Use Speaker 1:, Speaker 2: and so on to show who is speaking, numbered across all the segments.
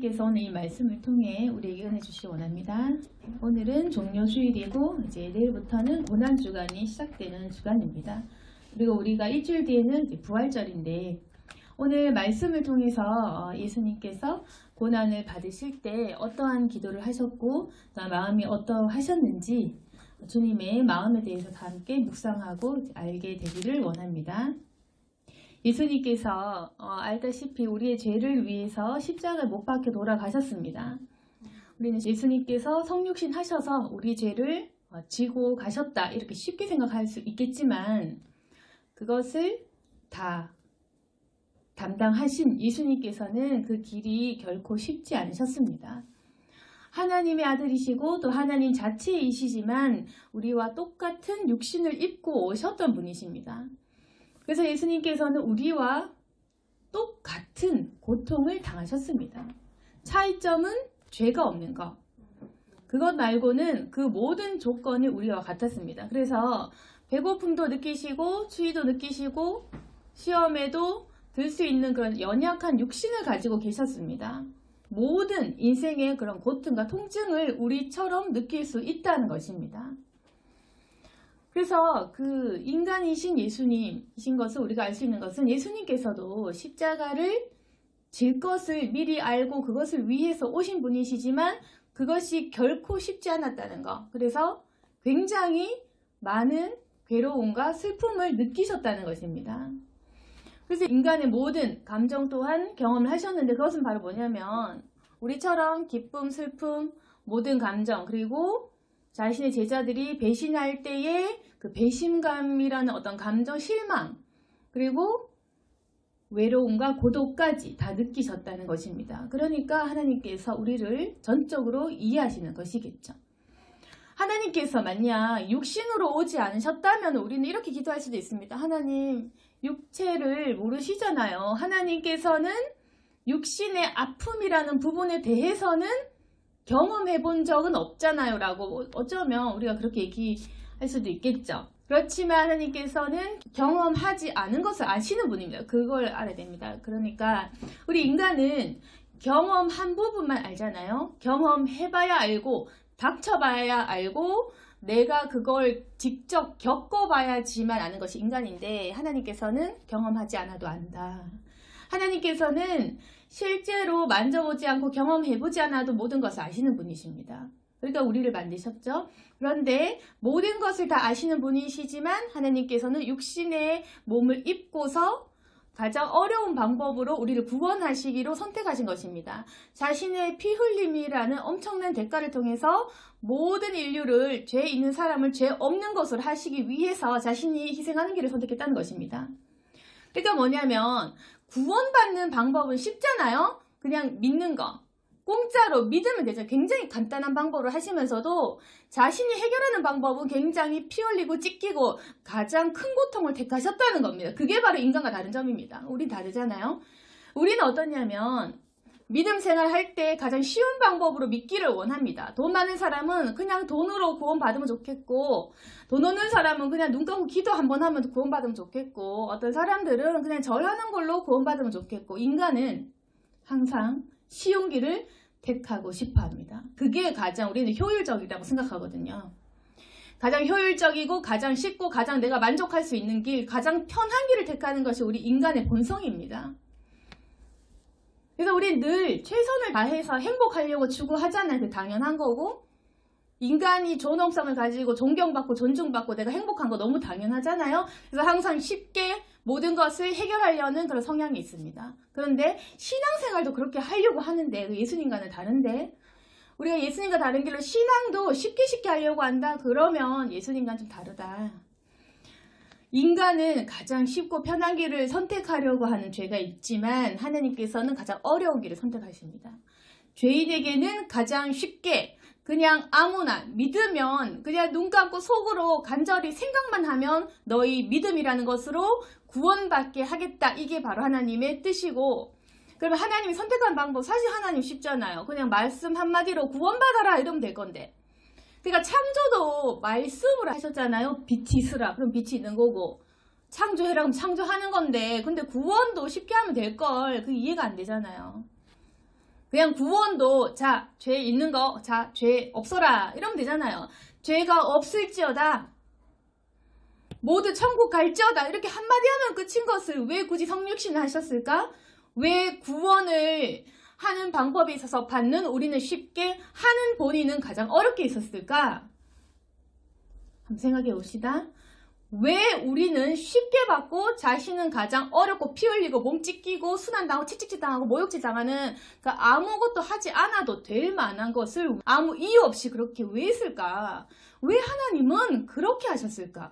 Speaker 1: 하나님께서 오늘 이 말씀을 통해 우리에게 은혜 주시기 원합니다. 오늘은 종료주일이고 이제 내일부터는 고난주간이 시작되는 주간입니다. 그리고 우리가 일주일 뒤에는 이제 부활절인데 오늘 말씀을 통해서 예수님께서 고난을 받으실 때 어떠한 기도를 하셨고 마음이 어떠하셨는지 주님의 마음에 대해서 다 함께 묵상하고 알게 되기를 원합니다. 예수님께서 알다시피 우리의 죄를 위해서 십자가를 못 박혀 돌아가셨습니다. 우리는 예수님께서 성육신 하셔서 우리 죄를 지고 가셨다 이렇게 쉽게 생각할 수 있겠지만 그것을 다 담당하신 예수님께서는 그 길이 결코 쉽지 않으셨습니다. 하나님의 아들이시고 또 하나님 자체이시지만 우리와 똑같은 육신을 입고 오셨던 분이십니다. 그래서 예수님께서는 우리와 똑같은 고통을 당하셨습니다. 차이점은 죄가 없는 것. 그것 말고는 그 모든 조건이 우리와 같았습니다. 그래서 배고픔도 느끼시고 추위도 느끼시고 시험에도 들 수 있는 그런 연약한 육신을 가지고 계셨습니다. 모든 인생의 그런 고통과 통증을 우리처럼 느낄 수 있다는 것입니다. 그래서 그 인간이신 예수님이신 것을 우리가 알 수 있는 것은 예수님께서도 십자가를 질 것을 미리 알고 그것을 위해서 오신 분이시지만 그것이 결코 쉽지 않았다는 것. 그래서 굉장히 많은 괴로움과 슬픔을 느끼셨다는 것입니다. 그래서 인간의 모든 감정 또한 경험을 하셨는데 그것은 바로 뭐냐면 우리처럼 기쁨, 슬픔, 모든 감정 그리고 자신의 제자들이 배신할 때의 그 배신감이라는 어떤 감정, 실망 그리고 외로움과 고독까지 다 느끼셨다는 것입니다. 그러니까 하나님께서 우리를 전적으로 이해하시는 것이겠죠. 하나님께서 만약 육신으로 오지 않으셨다면 우리는 이렇게 기도할 수도 있습니다. 하나님, 육체를 모르시잖아요. 하나님께서는 육신의 아픔이라는 부분에 대해서는 경험해 본 적은 없잖아요 라고 어쩌면 우리가 그렇게 얘기할 수도 있겠죠. 그렇지만 하나님께서는 경험하지 않은 것을 아시는 분입니다. 그걸 알아야 됩니다. 그러니까 우리 인간은 경험한 부분만 알잖아요. 경험해봐야 알고 닥쳐봐야 알고 내가 그걸 직접 겪어봐야지만 아는 것이 인간인데 하나님께서는 경험하지 않아도 안다. 하나님께서는 실제로 만져보지 않고 경험해보지 않아도 모든 것을 아시는 분이십니다. 그러니까 우리를 만드셨죠. 그런데 모든 것을 다 아시는 분이시지만 하나님께서는 육신의 몸을 입고서 가장 어려운 방법으로 우리를 구원하시기로 선택하신 것입니다. 자신의 피 흘림이라는 엄청난 대가를 통해서 모든 인류를 죄 있는 사람을 죄 없는 것으로 하시기 위해서 자신이 희생하는 길을 선택했다는 것입니다. 그러니까 뭐냐면 구원받는 방법은 쉽잖아요. 그냥 믿는 거. 공짜로 믿으면 되죠. 굉장히 간단한 방법을 하시면서도 자신이 해결하는 방법은 굉장히 피 흘리고 찢기고 가장 큰 고통을 택하셨다는 겁니다. 그게 바로 인간과 다른 점입니다. 우린 다르잖아요. 우리는 어떠냐면 믿음 생활할 때 가장 쉬운 방법으로 믿기를 원합니다. 돈 많은 사람은 그냥 돈으로 구원받으면 좋겠고 돈 없는 사람은 그냥 눈 감고 기도 한번 하면 구원받으면 좋겠고 어떤 사람들은 그냥 절하는 걸로 구원받으면 좋겠고 인간은 항상 쉬운 길을 택하고 싶어 합니다. 그게 가장 우리는 효율적이라고 생각하거든요. 가장 효율적이고 가장 쉽고 가장 내가 만족할 수 있는 길, 가장 편한 길을 택하는 것이 우리 인간의 본성입니다. 그래서 우리는 늘 최선을 다해서 행복하려고 추구하잖아요. 그 당연한 거고 인간이 존엄성을 가지고 존경받고 존중받고 내가 행복한 거 너무 당연하잖아요. 그래서 항상 쉽게 모든 것을 해결하려는 그런 성향이 있습니다. 그런데 신앙생활도 그렇게 하려고 하는데 예수님과는 다른데 우리가 예수님과 다른 길로 신앙도 쉽게 하려고 한다. 그러면 예수님과는 좀 다르다. 인간은 가장 쉽고 편한 길을 선택하려고 하는 죄가 있지만 하나님께서는 가장 어려운 길을 선택하십니다. 죄인에게는 가장 쉽게 그냥 아무나 믿으면 그냥 눈 감고 속으로 간절히 생각만 하면 너희 믿음이라는 것으로 구원받게 하겠다. 이게 바로 하나님의 뜻이고 그러면 하나님이 선택한 방법 사실 하나님 쉽잖아요. 그냥 말씀 한마디로 구원받아라 이러면 될 건데 그러니까 창조도 말씀으로 하셨잖아요. 빛이 있으라. 그럼 빛이 있는 거고 창조해라. 그럼 창조하는 건데 근데 구원도 쉽게 하면 될걸. 그게 이해가 안 되잖아요. 그냥 구원도 자, 죄 있는 거, 자, 죄 없어라 이러면 되잖아요. 죄가 없을지어다, 모두 천국 갈지어다 이렇게 한마디 하면 끝인 것을 왜 굳이 성육신을 하셨을까? 왜 구원을 하는 방법에 있어서 받는 우리는 쉽게, 하는 본인은 가장 어렵게 있었을까? 한번 생각해 봅시다. 왜 우리는 쉽게 받고 자신은 가장 어렵고 피 흘리고 몸 찢기고 순환당하고 채찍질 당하고 모욕질 당하는, 그러니까 아무것도 하지 않아도 될 만한 것을 아무 이유 없이 그렇게 왜 했을까? 왜 하나님은 그렇게 하셨을까?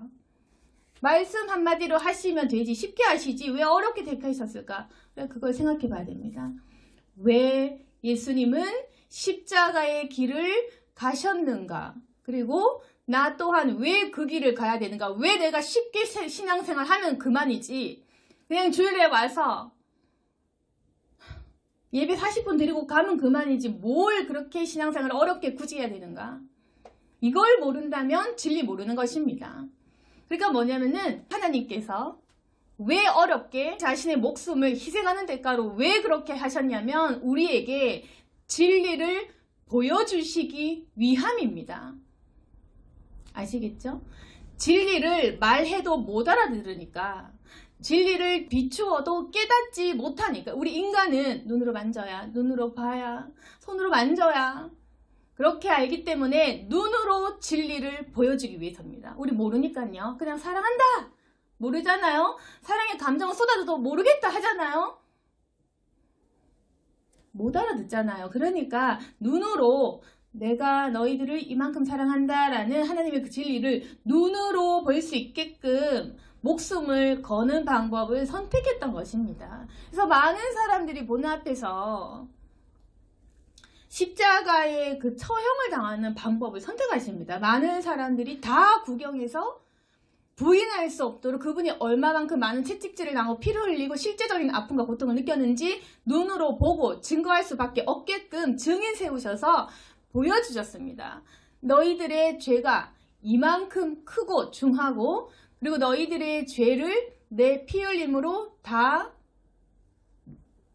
Speaker 1: 말씀 한마디로 하시면 되지, 쉽게 하시지 왜 어렵게 택하셨을까? 그걸 생각해 봐야 됩니다. 왜 예수님은 십자가의 길을 가셨는가? 그리고 나 또한 왜 그 길을 가야 되는가? 왜 내가 쉽게 신앙생활 하면 그만이지, 그냥 주일에 와서 예배 40분 드리고 가면 그만이지 뭘 그렇게 신앙생활을 어렵게 굳이 해야 되는가? 이걸 모른다면 진리 모르는 것입니다. 그러니까 뭐냐면은 하나님께서 왜 어렵게 자신의 목숨을 희생하는 대가로 왜 그렇게 하셨냐면 우리에게 진리를 보여주시기 위함입니다. 아시겠죠? 진리를 말해도 못 알아들으니까, 진리를 비추어도 깨닫지 못하니까. 우리 인간은 눈으로 만져야, 눈으로 봐야, 손으로 만져야 그렇게 알기 때문에 눈으로 진리를 보여주기 위해서입니다. 우리 모르니까요. 그냥 사랑한다 모르잖아요. 사랑의 감정을 쏟아져도 모르겠다 하잖아요. 못 알아듣잖아요. 그러니까 눈으로 내가 너희들을 이만큼 사랑한다라는 하나님의 그 진리를 눈으로 볼 수 있게끔 목숨을 거는 방법을 선택했던 것입니다. 그래서 많은 사람들이 문 앞에서 십자가의 그 처형을 당하는 방법을 선택하십니다. 많은 사람들이 다 구경해서 부인할 수 없도록 그분이 얼마만큼 많은 채찍질을 당하고 피를 흘리고 실제적인 아픔과 고통을 느꼈는지 눈으로 보고 증거할 수밖에 없게끔 증인 세우셔서 보여주셨습니다. 너희들의 죄가 이만큼 크고 중하고, 그리고 너희들의 죄를 내 피 흘림으로 다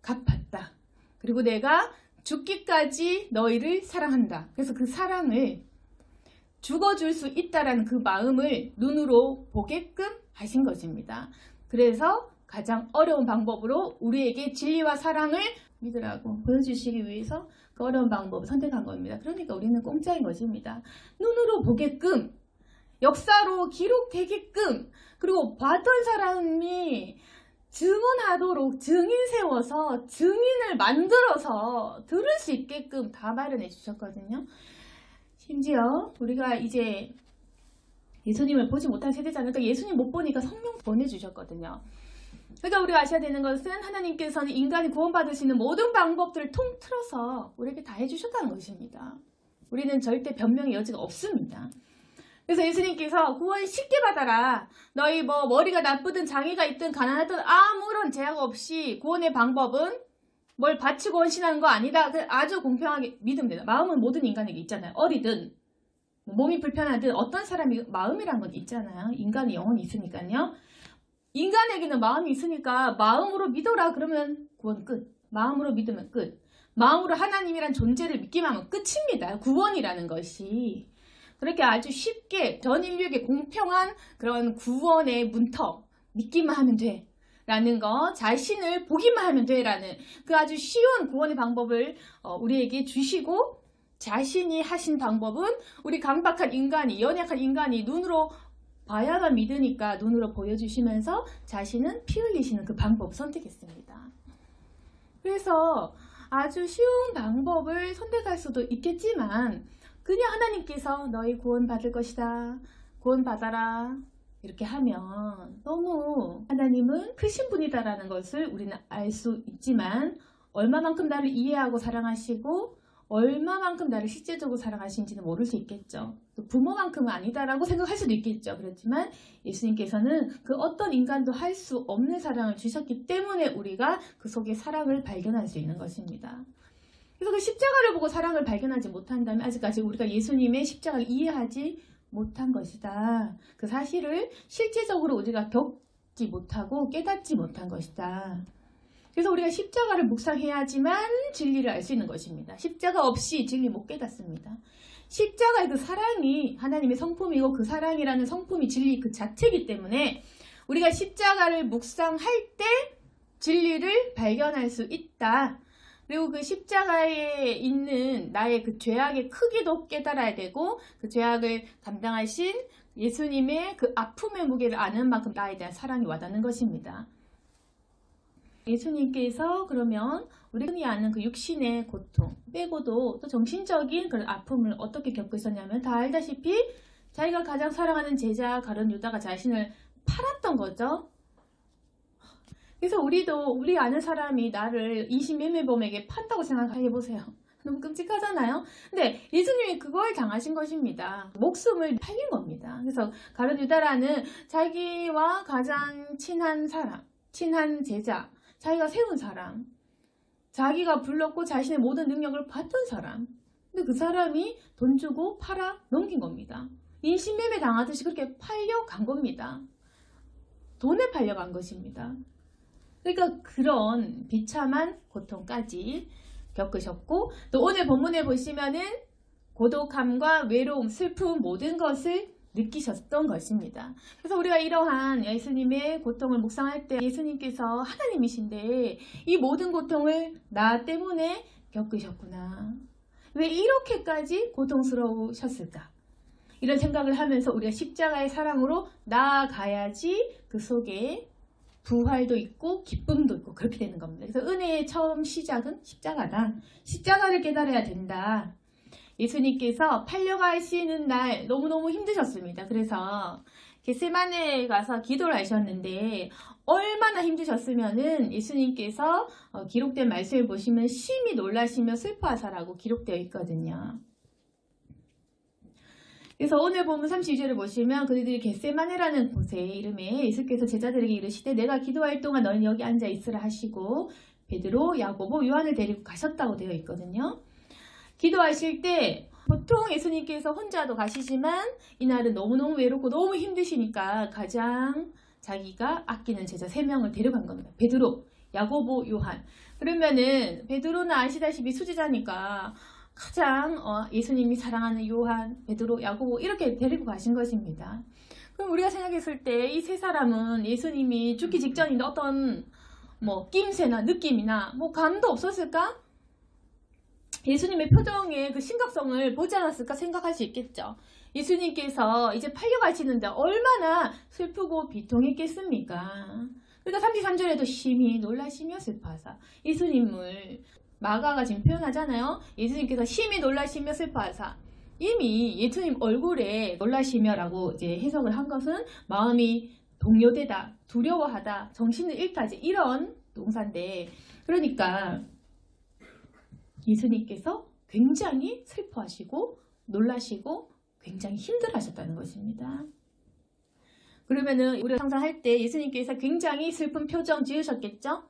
Speaker 1: 갚았다. 그리고 내가 죽기까지 너희를 사랑한다. 그래서 그 사랑을 죽어줄 수 있다라는 그 마음을 눈으로 보게끔 하신 것입니다. 그래서 가장 어려운 방법으로 우리에게 진리와 사랑을 믿으라고 보여주시기 위해서 그 어려운 방법을 선택한 겁니다. 그러니까 우리는 공짜인 것입니다. 눈으로 보게끔, 역사로 기록되게끔, 그리고 봤던 사람이 증언하도록 증인 세워서 증인을 만들어서 들을 수 있게끔 다 마련해 주셨거든요. 심지어 우리가 이제 예수님을 보지 못한 세대잖아요. 그러니까 예수님 못 보니까 성령 보내주셨거든요. 그러니까 우리가 아셔야 되는 것은 하나님께서는 인간이 구원받을 수 있는 모든 방법들을 통틀어서 우리에게 다 해주셨다는 것입니다. 우리는 절대 변명의 여지가 없습니다. 그래서 예수님께서 구원 쉽게 받아라. 너희 뭐 머리가 나쁘든 장애가 있든 가난하든 아무런 제약 없이 구원의 방법은 뭘 바치고 헌신하는 거 아니다. 아주 공평하게 믿으면 된다. 마음은 모든 인간에게 있잖아요. 어리든 몸이 불편하든 어떤 사람이 마음이란 건 있잖아요. 인간의 영혼이 있으니까요. 인간에게는 마음이 있으니까 마음으로 믿어라 그러면 구원 끝. 마음으로 믿으면 끝. 마음으로 하나님이란 존재를 믿기만 하면 끝입니다. 구원이라는 것이. 그렇게 아주 쉽게 전 인류에게 공평한 그런 구원의 문턱, 믿기만 하면 돼 라는 거, 자신을 보기만 하면 돼 라는 그 아주 쉬운 구원의 방법을 우리에게 주시고, 자신이 하신 방법은 우리 강박한 인간이, 연약한 인간이 눈으로 봐야만 믿으니까 눈으로 보여주시면서 자신은 피 흘리시는 그 방법을 선택했습니다. 그래서 아주 쉬운 방법을 선택할 수도 있겠지만 그냥 하나님께서 너희 구원 받을 것이다, 구원 받아라 이렇게 하면 너무 하나님은 크신 분이다라는 것을 우리는 알 수 있지만 얼마만큼 나를 이해하고 사랑하시고 얼마만큼 나를 실제적으로 사랑하시는지는 모를 수 있겠죠. 또 부모만큼은 아니다라고 생각할 수도 있겠죠. 그렇지만 예수님께서는 그 어떤 인간도 할 수 없는 사랑을 주셨기 때문에 우리가 그 속에 사랑을 발견할 수 있는 것입니다. 그래서 그 십자가를 보고 사랑을 발견하지 못한다면 아직까지 우리가 예수님의 십자가를 이해하지 못한 것이다. 그 사실을 실제적으로 우리가 겪지 못하고 깨닫지 못한 것이다. 그래서 우리가 십자가를 묵상해야지만 진리를 알 수 있는 것입니다. 십자가 없이 진리 못 깨닫습니다. 십자가의 그 사랑이 하나님의 성품이고 그 사랑이라는 성품이 진리 그 자체이기 때문에 우리가 십자가를 묵상할 때 진리를 발견할 수 있다. 그리고 그 십자가에 있는 나의 그 죄악의 크기도 깨달아야 되고 그 죄악을 감당하신 예수님의 그 아픔의 무게를 아는 만큼 나에 대한 사랑이 와닿는 것입니다. 예수님께서 그러면 우리 흔히 아는 그 육신의 고통 빼고도 또 정신적인 그런 아픔을 어떻게 겪으셨냐면 다 알다시피 자기가 가장 사랑하는 제자 가룟 유다가 자신을 팔았던 거죠. 그래서 우리도 우리 아는 사람이 나를 인신매매범에게 판다고 생각해보세요. 너무 끔찍하잖아요. 근데 예수님이 그걸 당하신 것입니다. 목숨을 팔린 겁니다. 그래서 가룟 유다라는 자기와 가장 친한 사람, 친한 제자, 자기가 세운 사람, 자기가 불렀고 자신의 모든 능력을 봤던 사람. 근데 그 사람이 돈 주고 팔아 넘긴 겁니다. 인신매매 당하듯이 그렇게 팔려간 겁니다. 돈에 팔려간 것입니다. 그러니까 그런 비참한 고통까지 겪으셨고 또 오늘 본문에 보시면은 고독함과 외로움, 슬픔 모든 것을 느끼셨던 것입니다. 그래서 우리가 이러한 예수님의 고통을 묵상할 때 예수님께서 하나님이신데 이 모든 고통을 나 때문에 겪으셨구나. 왜 이렇게까지 고통스러우셨을까? 이런 생각을 하면서 우리가 십자가의 사랑으로 나아가야지 그 속에 부활도 있고 기쁨도 있고 그렇게 되는 겁니다. 그래서 은혜의 처음 시작은 십자가다. 십자가를 깨달아야 된다. 예수님께서 팔려가시는 날 너무너무 힘드셨습니다. 그래서 겟세마네에 가서 기도를 하셨는데 얼마나 힘드셨으면은 예수님께서 기록된 말씀을 보시면 심히 놀라시며 슬퍼하사라고 기록되어 있거든요. 그래서 오늘 본문 32절을 보시면 그들이 겟세마네라는 곳의 이름에 예수께서 제자들에게 이르시되 내가 기도할 동안 너희는 여기 앉아 있으라 하시고 베드로, 야고보, 요한을 데리고 가셨다고 되어 있거든요. 기도하실 때 보통 예수님께서 혼자도 가시지만 이날은 너무너무 외롭고 너무 힘드시니까 가장 자기가 아끼는 제자 3명을 데려간 겁니다. 베드로, 야고보, 요한. 그러면은 베드로는 아시다시피 수지자니까 가장 예수님이 사랑하는 요한, 베드로, 야고보 이렇게 데리고 가신 것입니다. 그럼 우리가 생각했을 때 이 3사람은 예수님이 죽기 직전인데 어떤 낌새나 느낌이나 감도 없었을까? 예수님의 표정의 그 심각성을 보지 않았을까 생각할 수 있겠죠. 예수님께서 이제 팔려가시는데 얼마나 슬프고 비통했겠습니까? 그러니까 33절에도 심히 놀라시며 슬퍼하사 예수님을 마가가 지금 표현하잖아요. 예수님께서 심히 놀라시며 슬퍼하사 이미 예수님 얼굴에 놀라시며라고 이제 해석을 한 것은 마음이 동요되다, 두려워하다, 정신을 잃다 이런 동사인데 그러니까 예수님께서 굉장히 슬퍼하시고 놀라시고 굉장히 힘들어하셨다는 것입니다. 그러면은 우리가 상상할 때 예수님께서 굉장히 슬픈 표정 지으셨겠죠?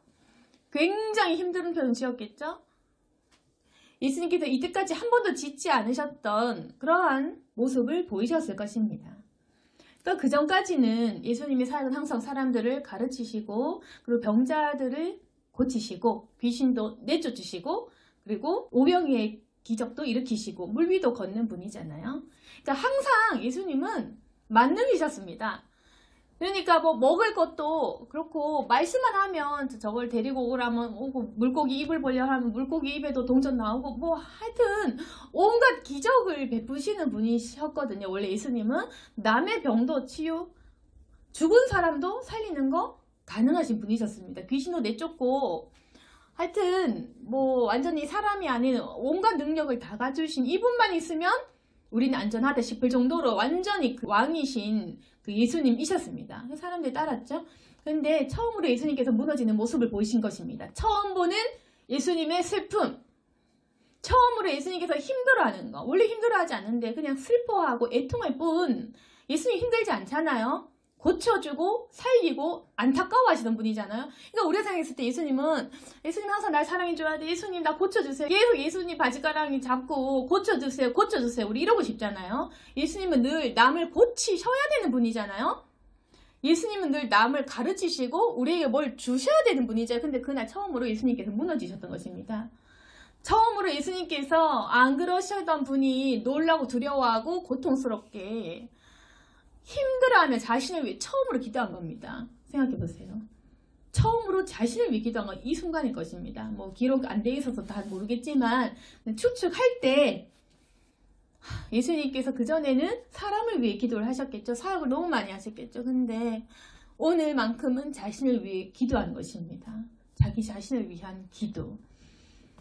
Speaker 1: 굉장히 힘든 표정 지었겠죠? 예수님께서 이때까지 한 번도 짓지 않으셨던 그러한 모습을 보이셨을 것입니다. 그러니까 그 전까지는 예수님의 사역은 항상 사람들을 가르치시고 그리고 병자들을 고치시고 귀신도 내쫓으시고 그리고 오병이의 기적도 일으키시고 물 위도 걷는 분이잖아요. 그러니까 항상 예수님은 만능이셨습니다. 그러니까 먹을 것도 그렇고 말씀만 하면 저걸 데리고 오라면 오고 물고기 입을 벌려 하면 물고기 입에도 동전 나오고 하여튼 온갖 기적을 베푸시는 분이셨거든요. 원래 예수님은 남의 병도 치유, 죽은 사람도 살리는 거 가능하신 분이셨습니다. 귀신도 내쫓고 하여튼 완전히 사람이 아닌 온갖 능력을 다 가지신 이분만 있으면 우리는 안전하다 싶을 정도로 완전히 그 왕이신 그 예수님이셨습니다. 사람들이 따랐죠. 그런데 처음으로 예수님께서 무너지는 모습을 보이신 것입니다. 처음 보는 예수님의 슬픔, 처음으로 예수님께서 힘들어하는 거. 원래 힘들어하지 않는데 그냥 슬퍼하고 애통할 뿐 예수님 힘들지 않잖아요. 고쳐주고 살리고 안타까워하시는 분이잖아요. 그러니까 우리가 생각했을 때 예수님 항상 날 사랑해줘야 돼. 예수님 나 고쳐주세요. 계속 예수님 바지가랑이 잡고 고쳐주세요. 고쳐주세요. 우리 이러고 싶잖아요. 예수님은 늘 남을 고치셔야 되는 분이잖아요. 예수님은 늘 남을 가르치시고 우리에게 뭘 주셔야 되는 분이죠. 근데 그날 처음으로 예수님께서 무너지셨던 것입니다. 처음으로 예수님께서 안 그러시던 분이 놀라고 두려워하고 고통스럽게 힘들어하며 자신을 위해 처음으로 기도한 겁니다. 생각해 보세요. 처음으로 자신을 위해 기도한 건 이 순간일 것입니다. 뭐 기록 안 돼 있어서 다 모르겠지만 추측할 때 예수님께서 그전에는 사람을 위해 기도를 하셨겠죠. 사역을 너무 많이 하셨겠죠. 근데 오늘만큼은 자신을 위해 기도하는 것입니다. 자기 자신을 위한 기도.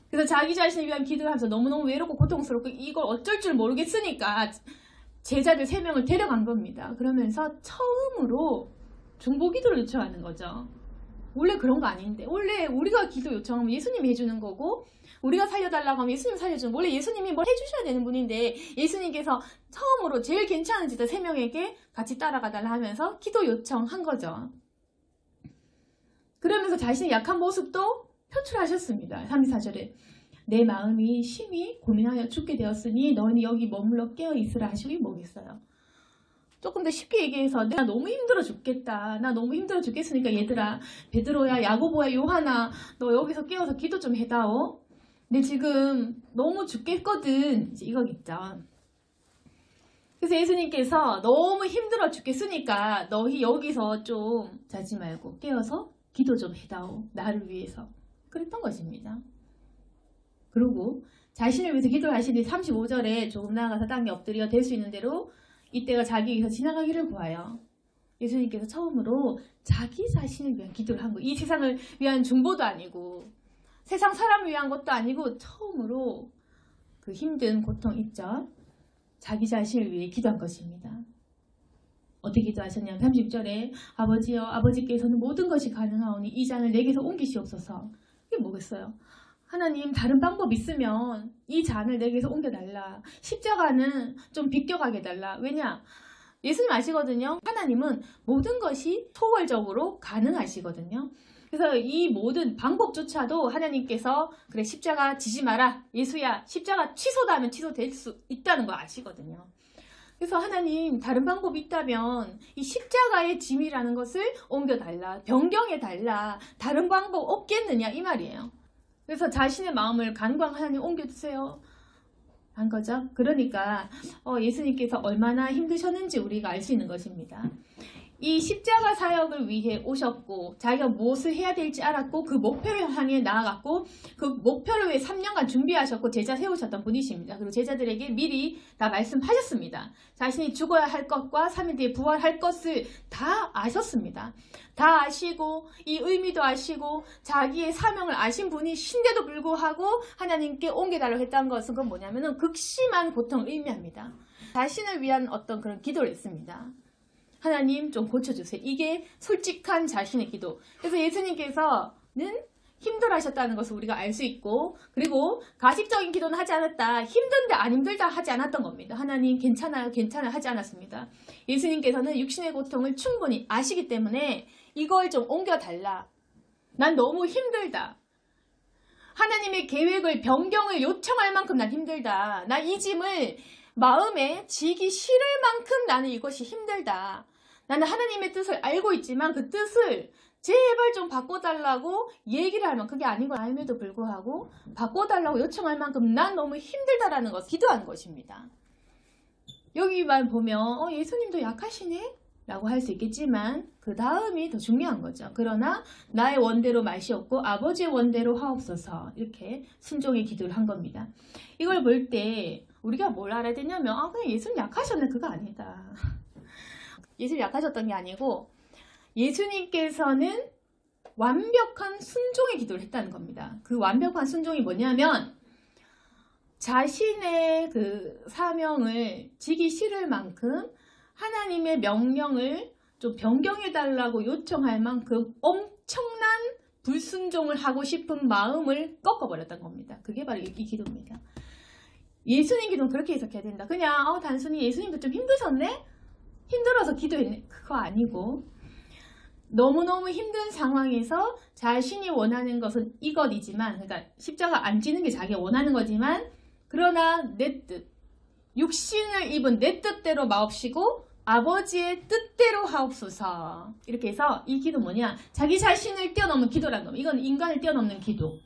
Speaker 1: 그래서 자기 자신을 위한 기도를 하면서 너무너무 외롭고 고통스럽고 이걸 어쩔 줄 모르겠으니까 제자들 3명을 데려간 겁니다. 그러면서 처음으로 중보 기도를 요청하는 거죠. 원래 그런 거 아닌데, 원래 우리가 기도 요청하면 예수님이 해주는 거고 우리가 살려달라고 하면 예수님이 살려주는, 원래 예수님이 뭘 해주셔야 되는 분인데 예수님께서 처음으로 제일 괜찮은 제자 3명에게 같이 따라가달라 하면서 기도 요청한 거죠. 그러면서 자신의 약한 모습도 표출하셨습니다. 34절에 내 마음이 심히 고민하여 죽게 되었으니 너희는 여기 머물러 깨어 있으라 하시고 뭐겠어요. 조금 더 쉽게 얘기해서 내가 너무 힘들어 죽겠다. 나 너무 힘들어 죽겠으니까 얘들아, 베드로야, 야고보야, 요하나 너 여기서 깨어서 기도 좀 해다오. 근데 지금 너무 죽겠거든. 이제 이거겠죠. 그래서 예수님께서 너무 힘들어 죽겠으니까 너희 여기서 좀 자지 말고 깨어서 기도 좀 해다오. 나를 위해서. 그랬던 것입니다. 그리고 자신을 위해서 기도를 하시니 35절에 조금 나아가서 땅에 엎드려 될 수 있는 대로 이때가 자기에게서 지나가기를 구하여 예수님께서 처음으로 자기 자신을 위한 기도를 한 거예요. 이 세상을 위한 중보도 아니고 세상 사람을 위한 것도 아니고 처음으로 그 힘든 고통 있죠. 자기 자신을 위해 기도한 것입니다. 어떻게 기도하셨냐면 36절에 아버지여 아버지께서는 모든 것이 가능하오니 이 잔을 내게서 옮기시옵소서. 이게 뭐겠어요? 하나님 다른 방법 있으면 이 잔을 내게서 옮겨달라. 십자가는 좀 비껴가게 해달라. 왜냐? 예수님 아시거든요. 하나님은 모든 것이 초월적으로 가능하시거든요. 그래서 이 모든 방법조차도 하나님께서 그래 십자가 지지 마라. 예수야 십자가 취소다 하면 취소될 수 있다는 거 아시거든요. 그래서 하나님 다른 방법이 있다면 이 십자가의 짐이라는 것을 옮겨달라. 변경해달라. 다른 방법 없겠느냐 이 말이에요. 그래서 자신의 마음을 간구한 하나님 옮겨주세요 한 거죠. 그러니까 예수님께서 얼마나 힘드셨는지 우리가 알 수 있는 것입니다. 이 십자가 사역을 위해 오셨고 자기가 무엇을 해야 될지 알았고 그 목표를 향해 나아갔고 그 목표를 위해 3년간 준비하셨고 제자 세우셨던 분이십니다. 그리고 제자들에게 미리 다 말씀하셨습니다. 자신이 죽어야 할 것과 3일 뒤에 부활할 것을 다 아셨습니다. 다 아시고 이 의미도 아시고 자기의 사명을 아신 분이신데도 불구하고 하나님께 옮겨달라고 했다는 것은 그건 뭐냐면은 극심한 고통을 의미합니다. 자신을 위한 어떤 그런 기도를 했습니다. 하나님 좀 고쳐주세요. 이게 솔직한 자신의 기도. 그래서 예수님께서는 힘들어하셨다는 것을 우리가 알 수 있고 그리고 가식적인 기도는 하지 않았다. 힘든데 안 힘들다 하지 않았던 겁니다. 하나님 괜찮아요 괜찮아요 하지 않았습니다. 예수님께서는 육신의 고통을 충분히 아시기 때문에 이걸 좀 옮겨달라. 난 너무 힘들다. 하나님의 계획을 변경을 요청할 만큼 난 힘들다. 나 이 짐을 마음에 지기 싫을 만큼 나는 이것이 힘들다. 나는 하나님의 뜻을 알고 있지만 그 뜻을 제발 좀 바꿔달라고 얘기를 하면 그게 아닌 걸 알면도 불구하고 바꿔달라고 요청할 만큼 난 너무 힘들다라는 것을 기도하는 것입니다. 여기만 보면 예수님도 약하시네? 라고 할 수 있겠지만 그 다음이 더 중요한 거죠. 그러나 나의 원대로 마시옵고 아버지의 원대로 하옵소서 이렇게 순종의 기도를 한 겁니다. 이걸 볼 때 우리가 뭘 알아야 되냐면 그냥 예수님 약하셨네 그거 아니다. 예수님 약하셨던 게 아니고 예수님께서는 완벽한 순종의 기도를 했다는 겁니다. 그 완벽한 순종이 뭐냐면 자신의 그 사명을 지기 싫을 만큼 하나님의 명령을 좀 변경해달라고 요청할 만큼 엄청난 불순종을 하고 싶은 마음을 꺾어버렸던 겁니다. 그게 바로 이 기도입니다. 예수님 기도는 그렇게 해석해야 된다. 그냥 단순히 예수님도 좀 힘드셨네? 힘들어서 기도했네. 그거 아니고 너무너무 힘든 상황에서 자신이 원하는 것은 이것이지만 그러니까 십자가 안 지는 게 자기가 원하는 거지만 그러나 내 뜻, 육신을 입은 내 뜻대로 마옵시고 아버지의 뜻대로 하옵소서. 이렇게 해서 이 기도 뭐냐? 자기 자신을 뛰어넘는 기도라는 겁니다. 이건 인간을 뛰어넘는 기도,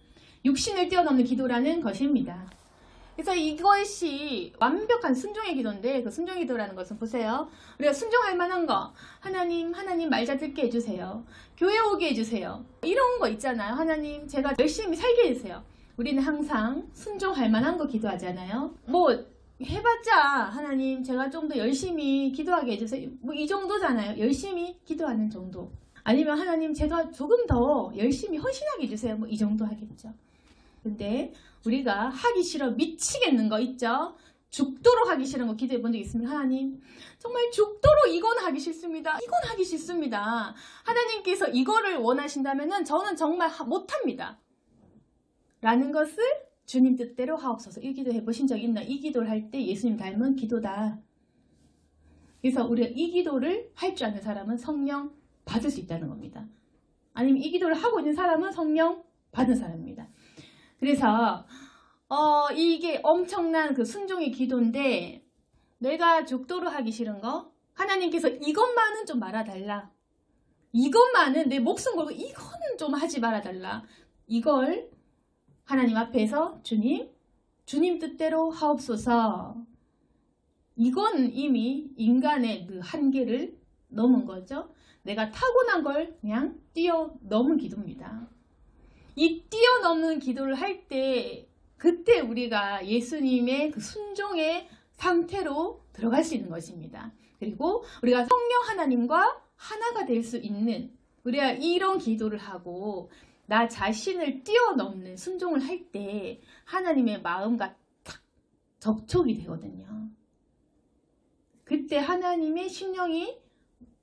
Speaker 1: 육신을 뛰어넘는 기도라는 것입니다. 그래서 이것이 완벽한 순종의 기도인데, 그 순종의 기도라는 것은 보세요. 우리가 순종할 만한 거, 하나님 말 잘 듣게 해주세요. 교회 오게 해주세요. 이런 거 있잖아요. 하나님 제가 열심히 살게 해주세요. 우리는 항상 순종할 만한 거 기도하잖아요. 뭐 해봤자 하나님 제가 좀 더 열심히 기도하게 해주세요. 뭐 이 정도잖아요. 열심히 기도하는 정도. 아니면 하나님 제가 조금 더 열심히 헌신하게 해주세요. 뭐 이 정도 하겠죠. 근데 우리가 하기 싫어 미치겠는 거 있죠? 죽도록 하기 싫은 거 기도해 본 적 있습니까? 하나님 정말 죽도록 이건 하기 싫습니다. 이건 하기 싫습니다. 하나님께서 이거를 원하신다면 저는 정말 못합니다. 라는 것을 주님 뜻대로 하옵소서. 이 기도 해보신 적 있나? 이 기도를 할 때 예수님 닮은 기도다. 그래서 우리가 이 기도를 할 줄 아는 사람은 성령 받을 수 있다는 겁니다. 아니면 이 기도를 하고 있는 사람은 성령 받은 사람입니다. 그래서 이게 엄청난 그 순종의 기도인데, 내가 죽도록 하기 싫은 거, 하나님께서 이것만은 좀 말아달라. 이것만은 내 목숨 걸고 이거는 좀 하지 말아달라. 이걸 하나님 앞에서 주님 뜻대로 하옵소서. 이건 이미 인간의 그 한계를 넘은 거죠. 내가 타고난 걸 그냥 뛰어넘은 기도입니다. 이 뛰어넘는 기도를 할 때, 그때 우리가 예수님의 그 순종의 상태로 들어갈 수 있는 것입니다. 그리고 우리가 성령 하나님과 하나가 될 수 있는, 우리가 이런 기도를 하고 나 자신을 뛰어넘는 순종을 할 때 하나님의 마음과 탁 접촉이 되거든요. 그때 하나님의 심령이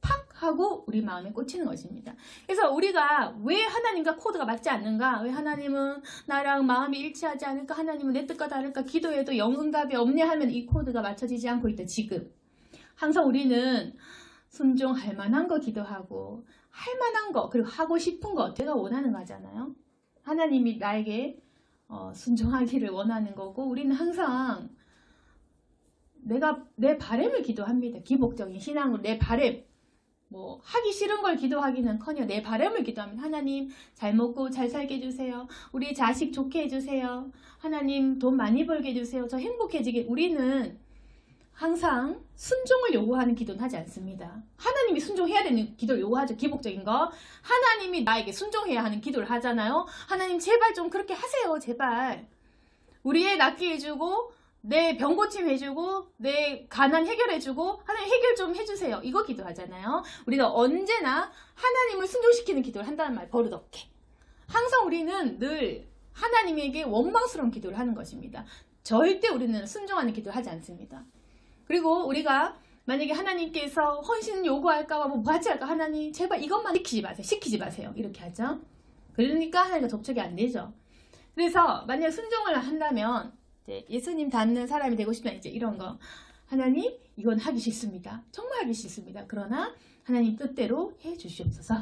Speaker 1: 팍 하고 우리 마음에 꽂히는 것입니다. 그래서 우리가 왜 하나님과 코드가 맞지 않는가? 왜 하나님은 나랑 마음이 일치하지 않을까? 하나님은 내 뜻과 다를까? 기도해도 영응답이 없네 하면 이 코드가 맞춰지지 않고 있다. 지금 항상 우리는 순종할 만한 거 기도하고, 할 만한 거, 그리고 하고 싶은 거, 내가 원하는 거잖아요. 하나님이 나에게 순종하기를 원하는 거고, 우리는 항상 내 바램을 기도합니다. 기복적인 신앙으로 내 바램, 뭐 하기 싫은 걸 기도하기는커녕 내 바람을 기도합니다. 하나님 잘 먹고 잘 살게 해주세요. 우리 자식 좋게 해주세요. 하나님 돈 많이 벌게 해주세요. 저 행복해지게. 우리는 항상 순종을 요구하는 기도는 하지 않습니다. 하나님이 순종해야 되는 기도를 요구하죠. 기복적인 거. 하나님이 나에게 순종해야 하는 기도를 하잖아요. 하나님 제발 좀 그렇게 하세요. 제발. 우리 애 낫게 해주고, 내 병 고침 해주고, 내 가난 해결해주고, 하나님 해결 좀 해주세요. 이거 기도하잖아요. 우리가 언제나 하나님을 순종시키는 기도를 한다는 말 버릇없게. 항상 우리는 늘 하나님에게 원망스러운 기도를 하는 것입니다. 절대 우리는 순종하는 기도를 하지 않습니다. 그리고 우리가 만약에 하나님께서 헌신 요구할까 뭐 하지 할까, 하나님 제발 이것만 시키지 마세요. 이렇게 하죠. 그러니까 하나님과 접촉이 안 되죠. 그래서 만약 순종을 한다면, 이제 예수님 닮는 사람이 되고 싶으면 이제 이런 거, 하나님 이건 하기 싫습니다. 정말 하기 싫습니다. 그러나 하나님 뜻대로 해 주시옵소서.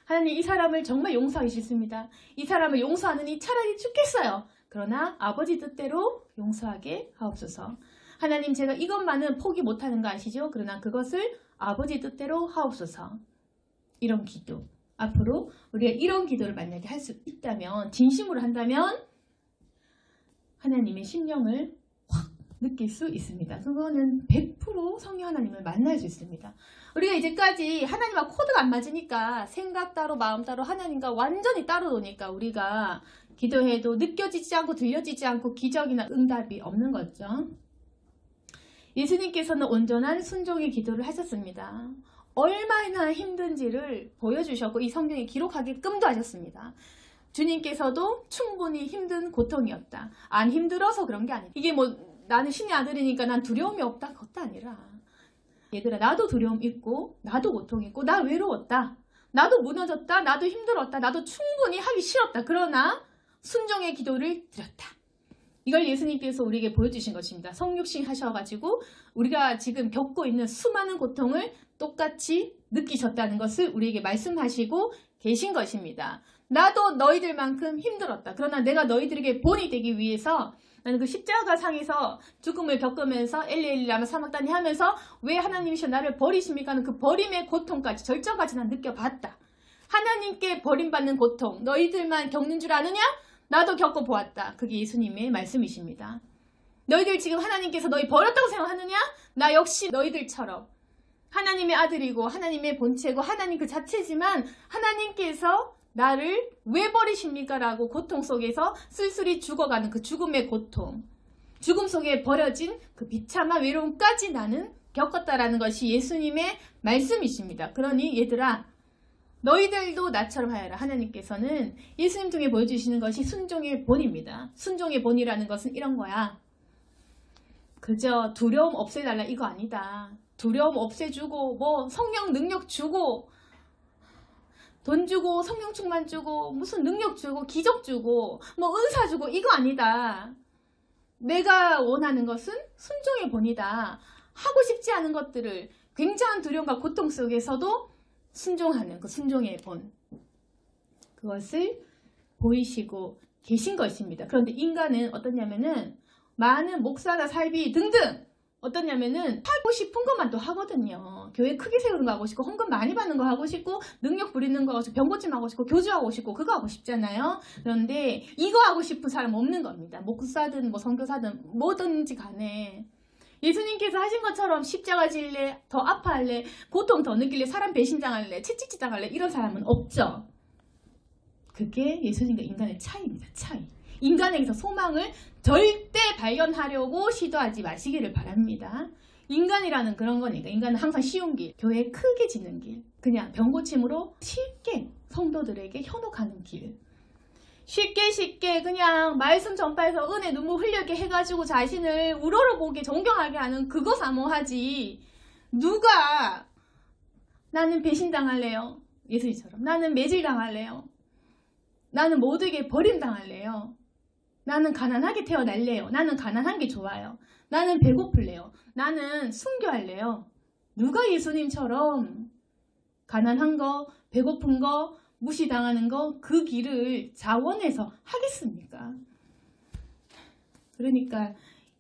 Speaker 1: 하나님 이 사람을 정말 용서하기 싫습니다. 이 사람을 용서하느니 차라리 죽겠어요. 그러나 아버지 뜻대로 용서하게 하옵소서. 하나님 제가 이것만은 포기 못하는 거 아시죠? 그러나 그것을 아버지 뜻대로 하옵소서. 이런 기도. 앞으로 우리가 이런 기도를 만약에 할 수 있다면, 진심으로 한다면 하나님의 심령을 확 느낄 수 있습니다. 그거는 100% 성령 하나님을 만날 수 있습니다. 우리가 이제까지 하나님과 코드가 안 맞으니까 생각 따로 마음 따로 하나님과 완전히 따로 노니까 우리가 기도해도 느껴지지 않고 들려지지 않고 기적이나 응답이 없는 거죠. 예수님께서는 온전한 순종의 기도를 하셨습니다. 얼마나 힘든지를 보여주셨고 이 성경에 기록하게끔도 하셨습니다. 주님께서도 충분히 힘든 고통이었다. 안 힘들어서 그런 게 아니다. 이게 뭐 나는 신의 아들이니까 난 두려움이 없다. 그것도 아니라, 얘들아 나도 두려움 있고 나도 고통 있고 나 외로웠다. 나도 무너졌다. 나도 힘들었다. 나도 충분히 하기 싫었다. 그러나 순종의 기도를 드렸다. 이걸 예수님께서 우리에게 보여주신 것입니다. 성육신 하셔가지고 우리가 지금 겪고 있는 수많은 고통을 똑같이 느끼셨다는 것을 우리에게 말씀하시고 계신 것입니다. 나도 너희들만큼 힘들었다. 그러나 내가 너희들에게 본이 되기 위해서 나는 그 십자가 상에서 죽음을 겪으면서 엘리 라마 사막다니 하면서 왜 하나님이셔 나를 버리십니까 하는 그 버림의 고통까지 절정까지 난 느껴봤다. 하나님께 버림받는 고통 너희들만 겪는 줄 아느냐? 나도 겪어보았다. 그게 예수님의 말씀이십니다. 너희들 지금 하나님께서 너희 버렸다고 생각하느냐? 나 역시 너희들처럼 하나님의 아들이고 하나님의 본체고 하나님 그 자체지만 하나님께서 나를 왜 버리십니까? 라고 고통 속에서 쓸쓸히 죽어가는 그 죽음의 고통, 죽음 속에 버려진 그 비참한 외로움까지 나는 겪었다라는 것이 예수님의 말씀이십니다. 그러니 얘들아, 너희들도 나처럼 하여라. 하나님께서는 예수님 통해 보여주시는 것이 순종의 본입니다. 순종의 본이라는 것은 이런 거야. 그저 두려움 없애달라 이거 아니다. 두려움 없애주고 뭐 성령 능력 주고 돈 주고 성령 충만 주고 무슨 능력 주고 기적 주고 뭐 은사 주고 이거 아니다. 내가 원하는 것은 순종의 본이다. 하고 싶지 않은 것들을 굉장한 두려움과 고통 속에서도 순종하는 그 순종의 본, 그것을 보이시고 계신 것입니다. 그런데 인간은 어떠냐면은 많은 목사나 살비 등등 어떠냐면은 하고 싶은 것만 또 하거든요. 교회 크게 세우는 거 하고 싶고 헌금 많이 받는 거 하고 싶고 능력 부리는 거 하고 싶고 병고침 하고 싶고 교주하고 싶고 그거 하고 싶잖아요. 그런데 이거 하고 싶은 사람 없는 겁니다. 목사든 뭐 선교사든 뭐든지 간에 예수님께서 하신 것처럼 십자가 질래, 더 아파할래, 고통 더 느낄래, 사람 배신당할래, 채찍질 당할래 이런 사람은 없죠. 그게 예수님과 인간의 차이입니다. 차이. 인간에게서 소망을 절대 발견하려고 시도하지 마시기를 바랍니다. 인간이라는 그런 거니까 인간은 항상 쉬운 길, 교회 크게 짓는 길, 그냥 병고침으로 쉽게 성도들에게 현혹하는 길, 쉽게 그냥 말씀 전파해서 은혜 눈물 흘리게 해가지고 자신을 우러러보게 존경하게 하는 그거 사모하지. 누가 나는 배신당할래요? 예수님처럼 나는 매질당할래요? 나는 모두에게 버림당할래요? 나는 가난하게 태어날래요? 나는 가난한 게 좋아요? 나는 배고플래요? 나는 순교할래요? 누가 예수님처럼 가난한 거, 배고픈 거, 무시당하는 거, 그 길을 자원해서 하겠습니까? 그러니까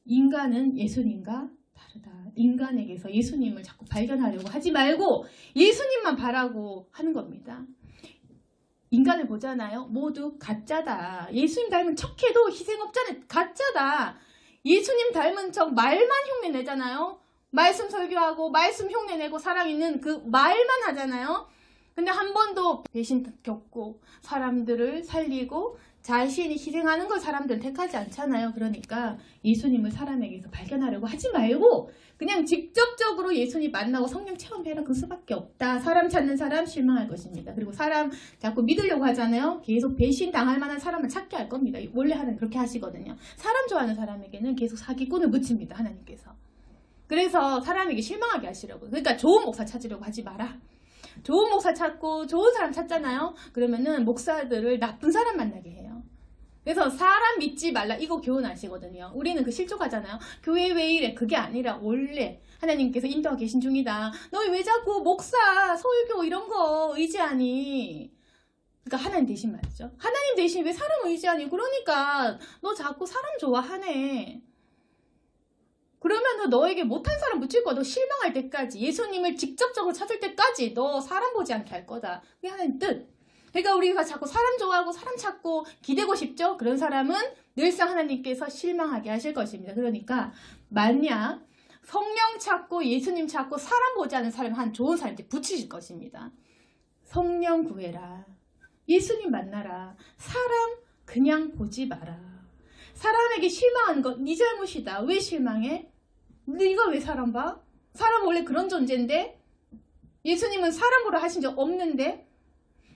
Speaker 1: 인간은 예수님과 다르다. 인간에게서 예수님을 자꾸 발견하려고 하지 말고 예수님만 바라고 하는 겁니다. 인간을 보잖아요. 모두 가짜다. 예수님 닮은 척해도 희생업자는 가짜다. 예수님 닮은 척 말만 흉내내잖아요. 말씀 설교하고 말씀 흉내내고 살아있는 그 말만 하잖아요. 근데 한 번도 배신 겪고 사람들을 살리고 자신이 희생하는 걸 사람들은 택하지 않잖아요. 그러니까 예수님을 사람에게서 발견하려고 하지 말고 그냥 직접적으로 예수님 만나고 성령 체험해라. 그 수밖에 없다. 사람 찾는 사람 실망할 것입니다. 그리고 사람 자꾸 믿으려고 하잖아요. 계속 배신 당할 만한 사람을 찾게 할 겁니다. 원래 하나님 그렇게 하시거든요. 사람 좋아하는 사람에게는 계속 사기꾼을 붙입니다. 하나님께서. 그래서 사람에게 실망하게 하시려고. 그러니까 좋은 목사 찾으려고 하지 마라. 좋은 목사 찾고 좋은 사람 찾잖아요. 그러면은 목사들을 나쁜 사람 만나게 해요. 그래서 사람 믿지 말라 이거 교훈 아시거든요. 우리는 그 실족하잖아요. 교회 왜 이래? 그게 아니라 원래 하나님께서 인도하고 계신 중이다. 너희 왜 자꾸 목사, 설교 이런 거 의지하니? 그러니까 하나님 대신 말이죠. 하나님 대신 왜 사람 의지하니? 그러니까 너 자꾸 사람 좋아하네. 그러면 너에게 못한 사람 붙일 거야. 너 실망할 때까지 예수님을 직접적으로 찾을 때까지 너 사람 보지 않게 할 거다. 그게 하나님 뜻. 그러니까 우리가 자꾸 사람 좋아하고 사람 찾고 기대고 싶죠. 그런 사람은 늘상 하나님께서 실망하게 하실 것입니다. 그러니까 만약 성령 찾고 예수님 찾고 사람 보지 않은 사람 한 좋은 사람 이제 붙이실 것입니다. 성령 구해라. 예수님 만나라. 사람 그냥 보지 마라. 사람에게 실망하는 건 네 잘못이다. 왜 실망해? 네가 왜 사람 봐? 사람 원래 그런 존재인데 예수님은 사람 보라 하신 적 없는데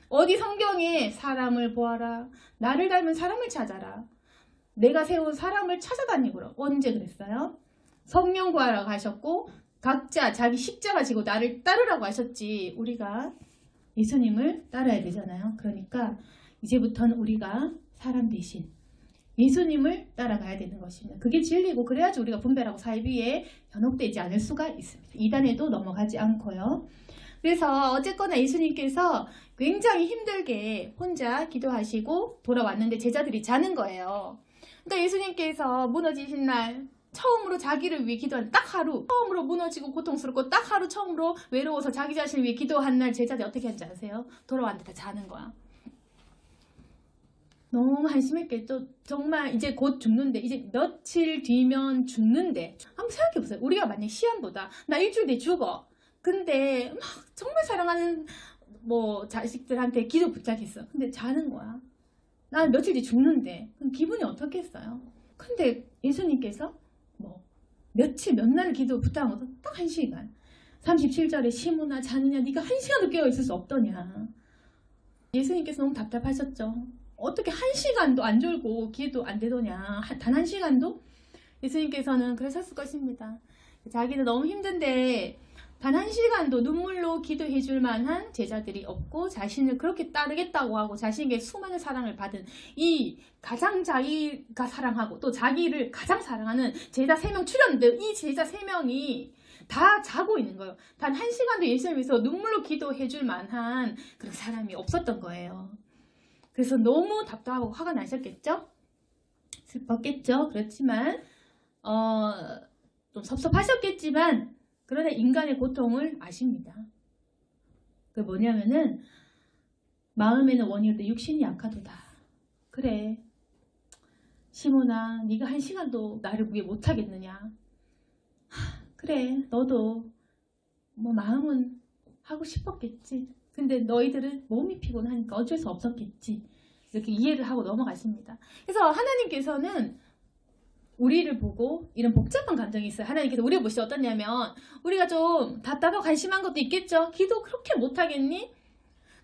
Speaker 1: 어디 성경에 사람을 보아라. 나를 닮은 사람을 찾아라. 내가 세운 사람을 찾아다니고라. 언제 그랬어요? 성령 구하라고 하셨고 각자 자기 십자가 지고 나를 따르라고 하셨지. 우리가 예수님을 따라야 되잖아요. 그러니까 이제부터는 우리가 사람 대신 예수님을 따라가야 되는 것입니다. 그게 진리고 그래야지 우리가 분별하고 사이비에 현혹되지 않을 수가 있습니다. 이단에도 넘어가지 않고요. 그래서 어쨌거나 예수님께서 굉장히 힘들게 혼자 기도하시고 돌아왔는데 제자들이 자는 거예요. 그러니까 예수님께서 무너지신 날 처음으로 자기를 위해 기도한 딱 하루, 처음으로 무너지고 고통스럽고 딱 하루 처음으로 외로워서 자기 자신을 위해 기도한 날 제자들이 어떻게 한지 아세요? 돌아왔는데 다 자는 거야. 너무 한심했겠죠. 정말 이제 곧 죽는데, 이제 며칠 뒤면 죽는데, 한번 생각해보세요. 우리가 만약 시험보다 나 일주일 뒤에 죽어. 근데 막 정말 사랑하는 뭐 자식들한테 기도 부탁했어. 근데 자는 거야. 나는 며칠 뒤에 죽는데 그럼 기분이 어떻겠어요? 근데 예수님께서 뭐 며칠 몇 날을 기도 부탁한 것도 딱 1시간. 37절에 시므나 자느냐, 네가 1시간도 깨어있을 수 없더냐. 예수님께서 너무 답답하셨죠. 어떻게 1시간도 안 졸고 기도 안 되더냐. 단 1시간도? 예수님께서는 그러셨을 것입니다. 자기는 너무 힘든데 단 1시간도 눈물로 기도해 줄 만한 제자들이 없고 자신을 그렇게 따르겠다고 하고 자신에게 수많은 사랑을 받은 이 가장 자기가 사랑하고 또 자기를 가장 사랑하는 제자 3명 출연들, 이 제자 3명이 다 자고 있는 거예요. 단 1시간도 예수님을 위해서 눈물로 기도해 줄 만한 그런 사람이 없었던 거예요. 그래서 너무 답답하고 화가 나셨겠죠? 슬펐겠죠? 그렇지만 좀 섭섭하셨겠지만 그러나 인간의 고통을 아십니다. 그게 뭐냐면은 마음에는 원이 없되 육신이 약하도다. 그래, 시몬아, 네가 1시간도 나를 위해 못하겠느냐. 그래, 너도 뭐 마음은 하고 싶었겠지. 근데 너희들은 몸이 피곤하니까 어쩔 수 없었겠지. 이렇게 이해를 하고 넘어가십니다. 그래서 하나님께서는 우리를 보고 이런 복잡한 감정이 있어요. 하나님께서 우리를 보시지 어떠냐면 우리가 좀 답답하고 관심한 것도 있겠죠. 기도 그렇게 못하겠니?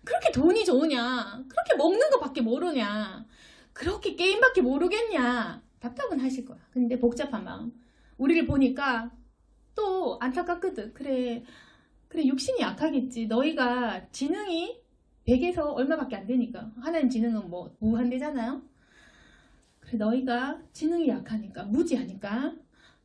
Speaker 1: 그렇게 돈이 좋으냐? 그렇게 먹는 것밖에 모르냐? 그렇게 게임밖에 모르겠냐? 답답은 하실 거야. 근데 복잡한 마음. 우리를 보니까 또 안타깝거든. 그래 육신이 약하겠지. 너희가 지능이 100에서 얼마밖에 안 되니까. 하나님 지능은 뭐 무한대잖아요. 그래, 너희가 지능이 약하니까, 무지하니까,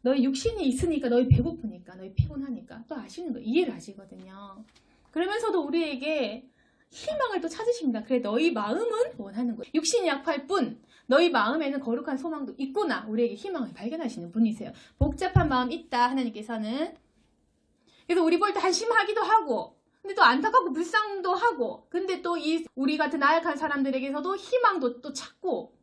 Speaker 1: 너희 육신이 있으니까, 너희 배고프니까, 너희 피곤하니까 또 아시는 거, 이해를 하시거든요. 그러면서도 우리에게 희망을 또 찾으십니다. 그래, 너희 마음은 원하는 거예요. 육신이 약할 뿐 너희 마음에는 거룩한 소망도 있구나. 우리에게 희망을 발견하시는 분이세요. 복잡한 마음 있다, 하나님께서는. 그래서 우리 볼 때 한심하기도 하고, 근데 또 안타깝고 불쌍도 하고, 근데 또 이 우리 같은 나약한 사람들에게서도 희망도 또 찾고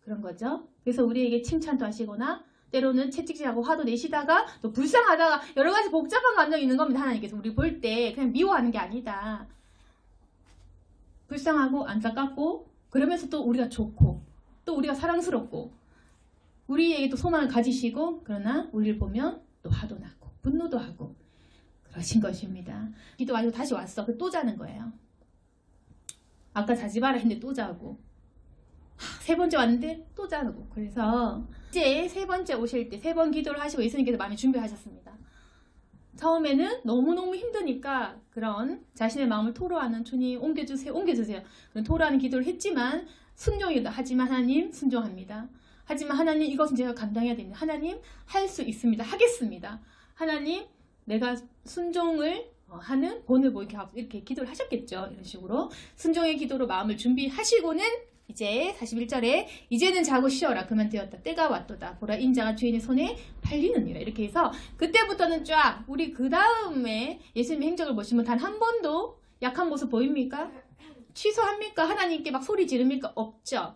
Speaker 1: 그런 거죠. 그래서 우리에게 칭찬도 하시거나 때로는 채찍질하고 화도 내시다가 또 불쌍하다가 여러 가지 복잡한 감정이 있는 겁니다. 하나님께서 우리 볼 때 그냥 미워하는 게 아니다. 불쌍하고 안타깝고 그러면서 또 우리가 좋고 또 우리가 사랑스럽고 우리에게 또 소망을 가지시고 그러나 우리를 보면 또 화도 나고 분노도 하고 그러신 것입니다. 기도 마치고 다시 왔어. 또 자는 거예요. 아까 자지 마라 했는데 또 자고 3번째 왔는데 또 자고. 그래서 이제 3번째 오실 때 3번 기도를 하시고 예수님께서 많이 준비하셨습니다. 처음에는 너무너무 힘드니까 그런 자신의 마음을 토로하는 주님 옮겨주세요 그런 토로하는 기도를 했지만 순종이다. 하지만 하나님 순종합니다. 하지만 하나님 이것은 제가 감당해야 됩니다. 하나님 할 수 있습니다. 하겠습니다. 하나님 내가 순종을 하는 본을 보이게 하고 이렇게 기도를 하셨겠죠. 이런 식으로 순종의 기도로 마음을 준비하시고는 이제 41절에 이제는 자고 쉬어라. 그만 되었다. 때가 왔도다. 보라 인자가 주인의 손에 팔리느니라. 이렇게 해서 그때부터는 쫙 우리 그 다음에 예수님의 행적을 보시면 단 한 번도 약한 모습 보입니까? 취소합니까? 하나님께 막 소리 지릅니까? 없죠.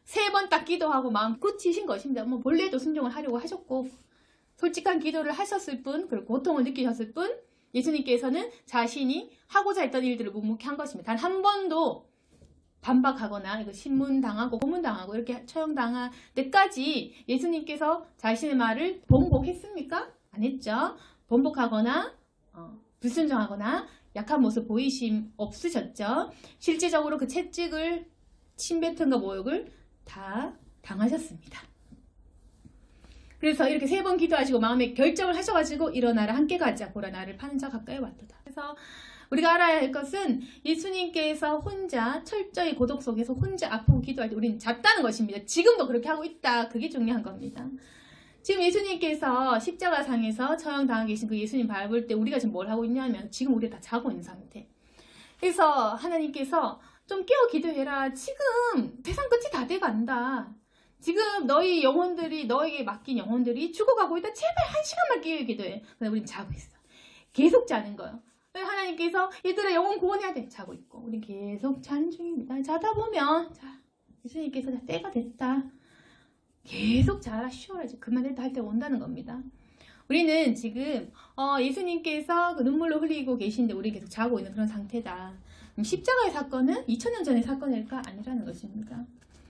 Speaker 1: 3번 딱 기도하고 마음 굳히신 것입니다. 뭐 본래도 순종을 하려고 하셨고 솔직한 기도를 하셨을 뿐 그리고 고통을 느끼셨을 뿐 예수님께서는 자신이 하고자 했던 일들을 묵묵히 한 것입니다. 단 한 번도 반박하거나 이거 신문당하고 고문당하고 이렇게 처형당할 때까지 예수님께서 자신의 말을 번복했습니까? 안 했죠. 번복하거나 불순종하거나 약한 모습 보이심 없으셨죠. 실제적으로 그 채찍을 침뱉음과 모욕을 다 당하셨습니다. 그래서 이렇게 3번 기도하시고 마음에 결정을 하셔가지고 일어나라 함께 가자. 보라 나를 파는 자 가까이 왔도다. 그래서 우리가 알아야 할 것은 예수님께서 혼자 철저히 고독 속에서 혼자 아프고 기도할 때 우리는 잤다는 것입니다. 지금도 그렇게 하고 있다. 그게 중요한 겁니다. 지금 예수님께서 십자가상에서 처형당하고 계신 그 예수님 바라볼 때 우리가 지금 뭘 하고 있냐면 지금 우리가 다 자고 있는 상태. 그래서 하나님께서 좀 깨어 기도해라. 지금 세상 끝이 다 돼간다. 지금 너희 영혼들이, 너에게 맡긴 영혼들이 죽어가고 있다. 제발 한 시간만 깨어 기도해. 근데 우린 자고 있어. 계속 자는 거예요. 하나님께서 얘들아 영혼 구원해야 돼. 자고 있고. 우린 계속 자는 중입니다. 자다 보면, 자, 예수님께서 때가 됐다. 계속 자라, 쉬어라. 이제 그만했다 할 때 온다는 겁니다. 우리는 지금 예수님께서 그 눈물로 흘리고 계신데 우리 계속 자고 있는 그런 상태다. 그럼 십자가의 사건은 2000년 전의 사건일까? 아니라는 것입니다.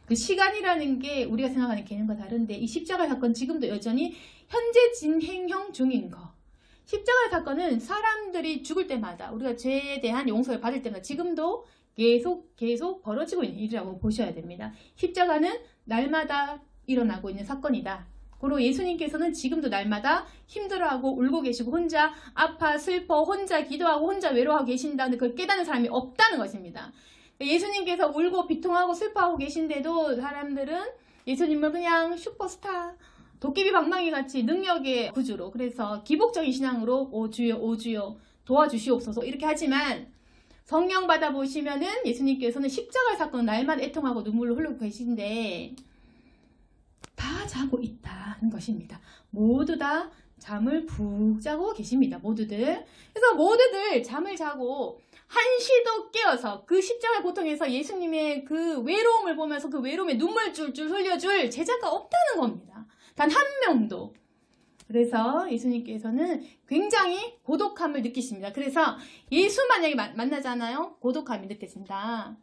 Speaker 1: 그 시간이라는 게 우리가 생각하는 개념과 다른데 이 십자가의 사건 지금도 여전히 현재 진행형 중인 거. 십자가의 사건은 사람들이 죽을 때마다 우리가 죄에 대한 용서를 받을 때마다 지금도 계속 벌어지고 있는 일이라고 보셔야 됩니다. 십자가는 날마다 일어나고 있는 사건이다. 그리고 예수님께서는 지금도 날마다 힘들어하고 울고 계시고 혼자 아파 슬퍼 혼자 기도하고 혼자 외로워하고 계신다는 그걸 깨닫는 사람이 없다는 것입니다. 예수님께서 울고 비통하고 슬퍼하고 계신데도 사람들은 예수님을 그냥 슈퍼스타 도깨비 방망이 같이 능력의 구주로 그래서 기복적인 신앙으로 오 주여 도와주시옵소서 이렇게 하지만 성령 받아보시면은 예수님께서는 십자가의 사건 날마다 애통하고 눈물로 흘리고 계신데 다 자고 있다는 것입니다. 모두 다 잠을 푹 자고 계십니다. 모두들. 그래서 모두들 잠을 자고 한시도 깨어서 그 십자가의 고통에서 예수님의 그 외로움을 보면서 그 외로움에 눈물 줄줄 흘려줄 제자가 없다는 겁니다. 단 한 명도. 그래서 예수님께서는 굉장히 고독함을 느끼십니다. 그래서 예수 만약에 만나잖아요. 고독함이 느껴진다.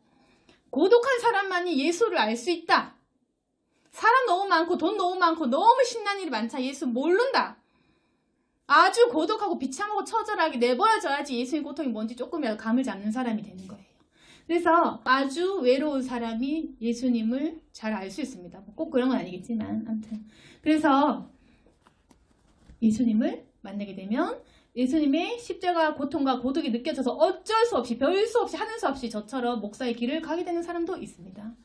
Speaker 1: 고독한 사람만이 예수를 알 수 있다. 사람 너무 많고 돈 너무 많고 너무 신난 일이 많자 예수 모른다. 아주 고독하고 비참하고 처절하게 내버려져야지 예수님 고통이 뭔지 조금이라도 감을 잡는 사람이 되는 거예요. 그래서 아주 외로운 사람이 예수님을 잘 알 수 있습니다. 꼭 그런 건 아니겠지만 아무튼 그래서 예수님을 만나게 되면 예수님의 십자가 고통과 고독이 느껴져서 어쩔 수 없이 별 수 없이 하는 수 없이 저처럼 목사의 길을 가게 되는 사람도 있습니다.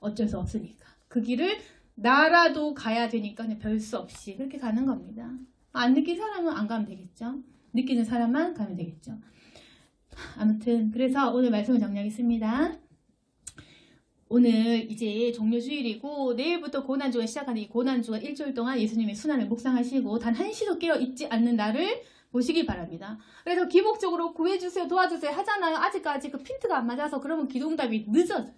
Speaker 1: 어쩔 수 없으니까 그 길을 나라도 가야 되니까 별 수 없이 그렇게 가는 겁니다. 안 느낀 사람은 안 가면 되겠죠. 느끼는 사람만 가면 되겠죠. 아무튼 그래서 오늘 말씀을 정리하겠습니다. 오늘 이제 종료주일이고 내일부터 고난주가 시작하는 이 고난주가 일주일 동안 예수님의 순환을 묵상하시고 단 한시도 깨어 있지 않는 날을 보시기 바랍니다. 그래서 기복적으로 구해주세요 도와주세요 하잖아요. 아직까지 그 핀트가 안 맞아서 그러면 기도응답이 늦어져요.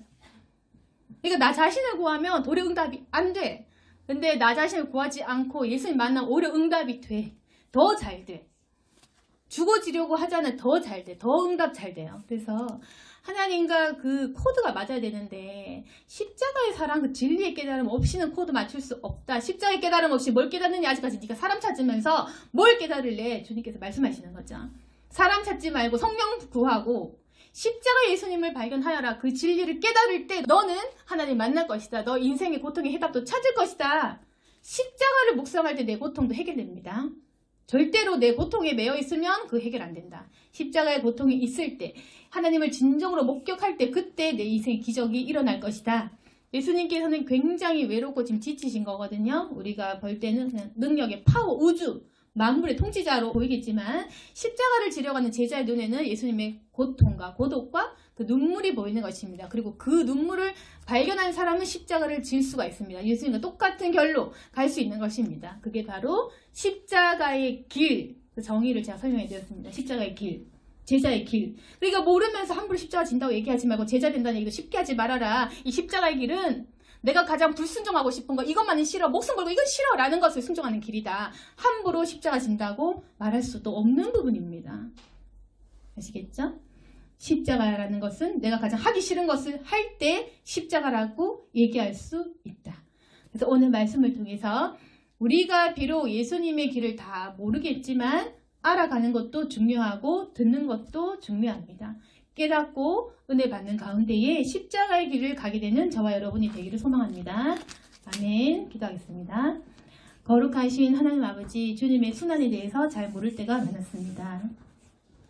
Speaker 1: 그러니까 나 자신을 구하면 도리어 응답이 안 돼. 근데 나 자신을 구하지 않고 예수님 만나면 오히려 응답이 돼. 더 잘 돼. 죽어지려고 하잖아요. 더 잘 돼. 더 응답 잘 돼요. 그래서 하나님과 그 코드가 맞아야 되는데 십자가의 사랑 그 진리의 깨달음 없이는 코드 맞출 수 없다. 십자가의 깨달음 없이 뭘 깨닫느냐 아직까지 네가 사람 찾으면서 뭘 깨달을래? 주님께서 말씀하시는 거죠. 사람 찾지 말고 성령 구하고 십자가 예수님을 발견하여라. 그 진리를 깨달을 때 너는 하나님 만날 것이다. 너 인생의 고통의 해답도 찾을 것이다. 십자가를 묵상할 때 내 고통도 해결됩니다. 절대로 내 고통에 매여 있으면 그 해결 안 된다. 십자가의 고통이 있을 때 하나님을 진정으로 목격할 때 그때 내 인생의 기적이 일어날 것이다. 예수님께서는 굉장히 외롭고 지금 지치신 거거든요. 우리가 볼 때는 그냥 능력의 파워, 우주, 만물의 통치자로 보이겠지만 십자가를 지려가는 제자의 눈에는 예수님의 고통과 고독과 그 눈물이 보이는 것입니다. 그리고 그 눈물을 발견한 사람은 십자가를 질 수가 있습니다. 예수님과 똑같은 결로 갈 수 있는 것입니다. 그게 바로 십자가의 길, 그 정의를 제가 설명해 드렸습니다. 십자가의 길, 제자의 길. 그러니까 모르면서 함부로 십자가 진다고 얘기하지 말고 제자 된다는 얘기도 쉽게 하지 말아라. 이 십자가의 길은 내가 가장 불순종하고 싶은 거 이것만은 싫어 목숨 걸고 이건 싫어 라는 것을 순종하는 길이다. 함부로 십자가 진다고 말할 수도 없는 부분입니다. 아시겠죠? 십자가라는 것은 내가 가장 하기 싫은 것을 할 때 십자가라고 얘기할 수 있다. 그래서 오늘 말씀을 통해서 우리가 비록 예수님의 길을 다 모르겠지만 알아가는 것도 중요하고 듣는 것도 중요합니다. 깨닫고 은혜 받는 가운데에 십자가의 길을 가게 되는 저와 여러분이 되기를 소망합니다. 아멘. 기도하겠습니다. 거룩하신 하나님 아버지, 주님의 순환에 대해서 잘 모를 때가 많았습니다.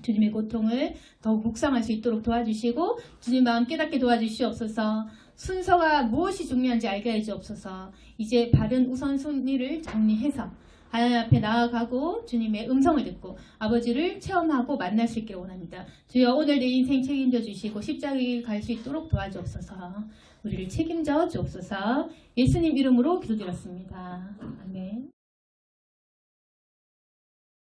Speaker 1: 주님의 고통을 더욱 묵상할 수 있도록 도와주시고 주님 마음 깨닫게 도와주시옵소서. 순서가 무엇이 중요한지 알게 해주옵소서. 이제 바른 우선순위를 정리해서 하나님 앞에 나아가고 주님의 음성을 듣고 아버지를 체험하고 만날 수 있기를 원합니다. 주여 오늘 내 인생 책임져 주시고 십자가에 갈 수 있도록 도와주옵소서. 우리를 책임져 주옵소서. 예수님 이름으로 기도드렸습니다. 아멘.